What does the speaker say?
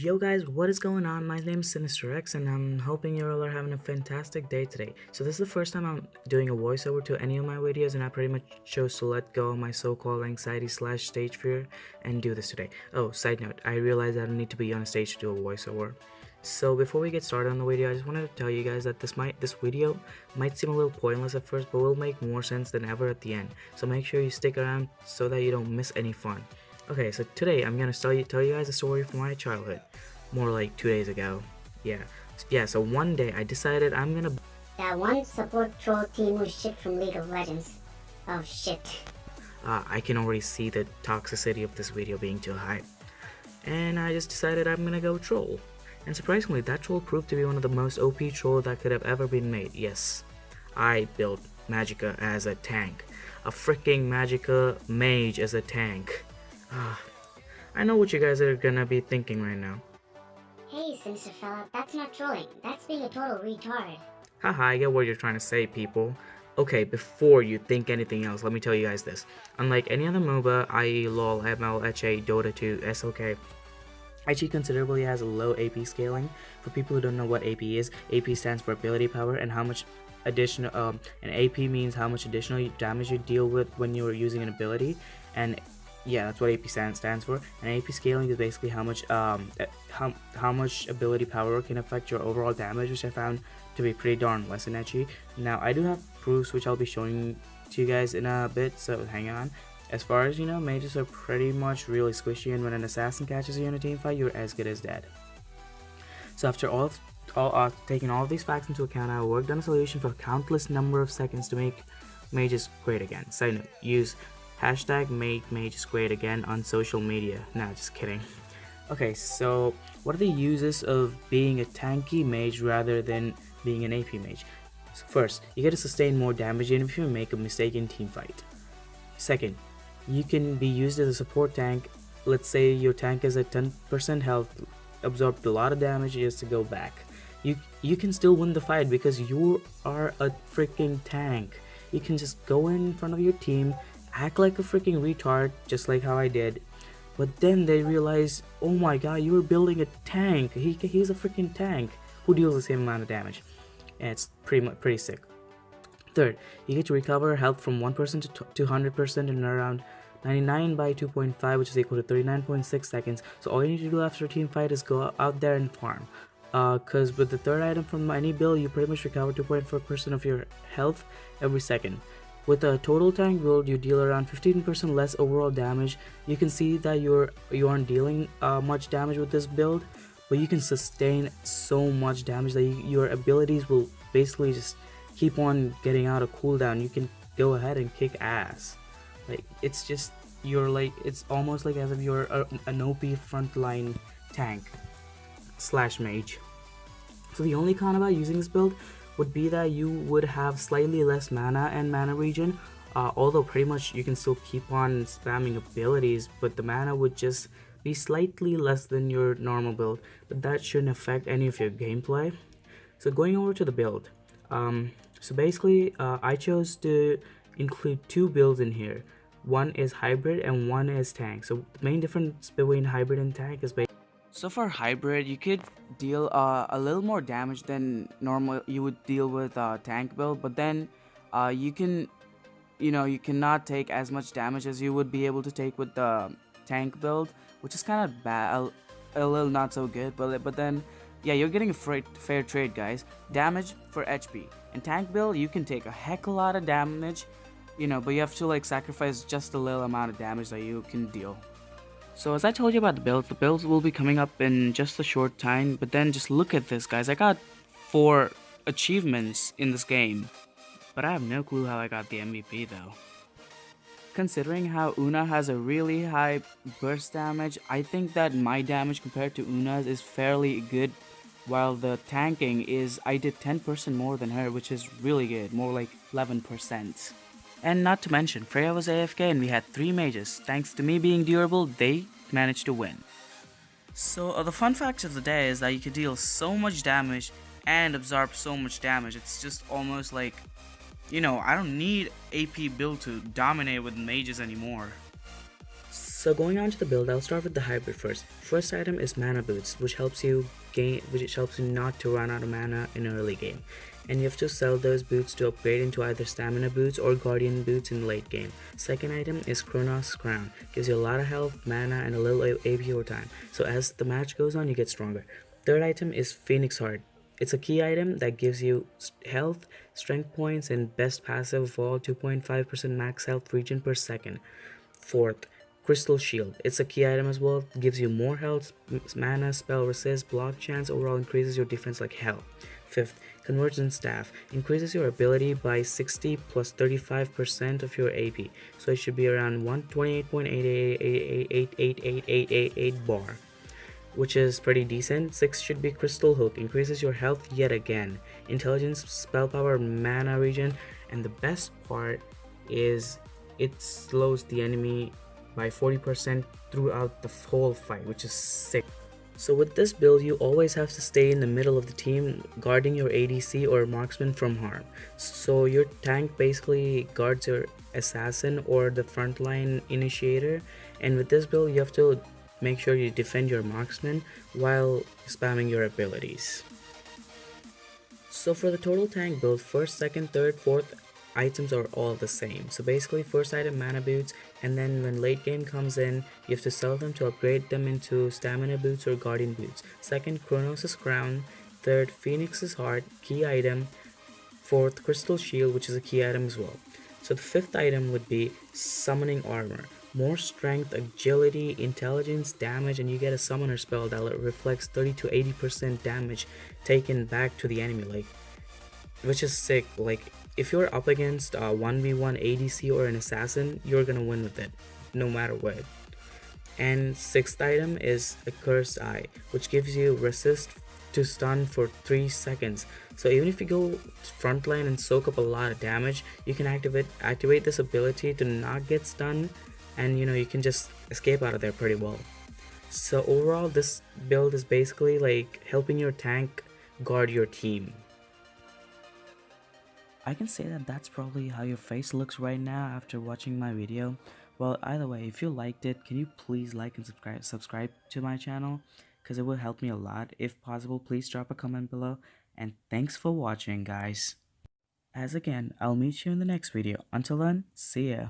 Yo guys, what is going on? My name is SinisterX and I'm hoping you all are having a fantastic day today. So this is the first time I'm doing a voiceover to any of my videos and I pretty much chose to let go of my so-called anxiety slash stage fear and do this today. Oh, side note, I realized I don't need to be on a stage to do a voiceover. So before we get started on the video, I just wanted to tell you guys that this video might seem a little pointless at first, but will make more sense than ever at the end. So make sure you stick around so that you don't miss any fun. Okay, so today I'm gonna tell you guys a story from my childhood, more like 2 days ago. Yeah. So one day I decided I'm gonna. That one support troll team was shit from League of Legends. Oh shit. I can already see the toxicity of this video being too high, and I just decided I'm gonna go troll. And surprisingly, that troll proved to be one of the most OP troll that could have ever been made. Yes, I built Magicka as a tank, a freaking Magicka mage as a tank. I know what you guys are gonna be thinking right now. Hey, sinister fella, that's not trolling. That's being a total retard. Haha, I get what you're trying to say, people. Okay, before you think anything else, let me tell you guys this. Unlike any other MOBA, i.e. LoL, ML, HA, Dota 2, SLK, IG considerably has a low AP scaling. For people who don't know what AP is, AP stands for ability power and how much additional, and AP means how much additional damage you deal with when you're using an ability, and yeah, that's what AP stands for. And AP scaling is basically how much ability power can affect your overall damage, which I found to be pretty darn less in HE. Now I do have proofs which I'll be showing to you guys in a bit, so hang on. As far as you know, mages are pretty much really squishy, and when an assassin catches you in a team fight, you're as good as dead. So after taking all of these facts into account, I worked on a solution for a countless number of seconds to make mages great again. Side note, use hashtag make mages great again on social media. Nah, just kidding. Okay, so what are the uses of being a tanky mage rather than being an AP mage? So first, you get to sustain more damage even if you make a mistake in team fight. Second, you can be used as a support tank. Let's say your tank is at 10% health, absorbed a lot of damage just to go back. You can still win the fight because you are a freaking tank. You can just go in front of your team, act like a freaking retard, just like how I did, but then they realize, oh my god, you were building a tank. He's a freaking tank who deals the same amount of damage, and it's pretty sick. Third, you get to recover health from 1% to 200% in around 99 by 2.5, which is equal to 39.6 seconds. So all you need to do after a team fight is go out there and farm. Cause with the third item from any build, you pretty much recover 2.4% of your health every second. With a total tank build, you deal around 15% less overall damage. You can see that you aren't dealing much damage with this build, but you can sustain so much damage that your abilities will basically just keep on getting out of cooldown. You can go ahead and kick ass. Like, it's just, it's almost like as if you're an OP frontline tank slash mage. So the only con about using this build would be that you would have slightly less mana and mana regen, although pretty much you can still keep on spamming abilities, but the mana would just be slightly less than your normal build, but that shouldn't affect any of your gameplay. So going over to the build, so basically I chose to include two builds in here. One is hybrid and one is tank. So the main difference between hybrid and tank is so for hybrid, you could deal a little more damage than normal you would deal with tank build, but then you cannot take as much damage as you would be able to take with the tank build, which is kind of bad, a little not so good, but then yeah, you're getting a fair trade, guys. Damage for HP. In tank build, you can take a heck of a lot of damage, but you have to like sacrifice just a little amount of damage that you can deal. So as I told you about the builds will be coming up in just a short time, but then just look at this, guys. I got 4 achievements in this game, but I have no clue how I got the MVP though. Considering how Una has a really high burst damage, I think that my damage compared to Una's is fairly good, while the tanking is, I did 10% more than her, which is really good, more like 11%. And not to mention, Freya was AFK and we had 3 mages. Thanks to me being durable, they managed to win. So the fun fact of the day is that you can deal so much damage and absorb so much damage. It's just almost like, I don't need AP build to dominate with mages anymore. So So going on to the build, I'll start with the hybrid first. First item is mana boots, which helps you not to run out of mana in early game. And you have to sell those boots to upgrade into either stamina boots or guardian boots in late game. Second item is Kronos Crown, gives you a lot of health, mana, and a little AP over time. So as the match goes on, you get stronger. Third item is Phoenix Heart. It's a key item that gives you health, strength points, and best passive of all 2.5% max health regen per second. Fourth, Crystal Shield. It's a key item as well. It gives you more health, mana, spell resist, block chance, overall increases your defense like hell. Fifth, Convergence Staff. Increases your ability by 60 plus 35% of your AP. So it should be around 128.88888888 bar, which is pretty decent. 6 should be Crystal Hook. Increases your health yet again. Intelligence, spell power, mana regen, and the best part is it slows the enemy by 40% throughout the whole fight, which is sick. So with this build, you always have to stay in the middle of the team, guarding your ADC or marksman from harm. So your tank basically guards your assassin or the frontline initiator, and with this build you have to make sure you defend your marksman while spamming your abilities. So for the total tank build, first, second, third, fourth items are all the same. So basically, first item mana boots, and then when late game comes in, you have to sell them to upgrade them into stamina boots or guardian boots. Second, Kronos' Crown. Third, Phoenix's Heart, key item. Fourth, Crystal Shield, which is a key item as well. So the fifth item would be Summoning Armor. More strength, agility, intelligence, damage, and you get a summoner spell that reflects 30 to 80% damage taken back to the enemy, which is sick. If you're up against a 1v1 ADC or an assassin, you're gonna win with it, no matter what. And sixth item is a Cursed Eye, which gives you resist to stun for 3 seconds. So even if you go frontline and soak up a lot of damage, you can activate this ability to not get stunned, and you can just escape out of there pretty well. So overall, this build is basically helping your tank guard your team. I can say that that's probably how your face looks right now after watching my video. Well, either way, if you liked it, can you please like and subscribe to my channel, because it will help me a lot. If possible, please drop a comment below, and thanks for watching, guys. As again, I'll meet you in the next video. Until then, see ya.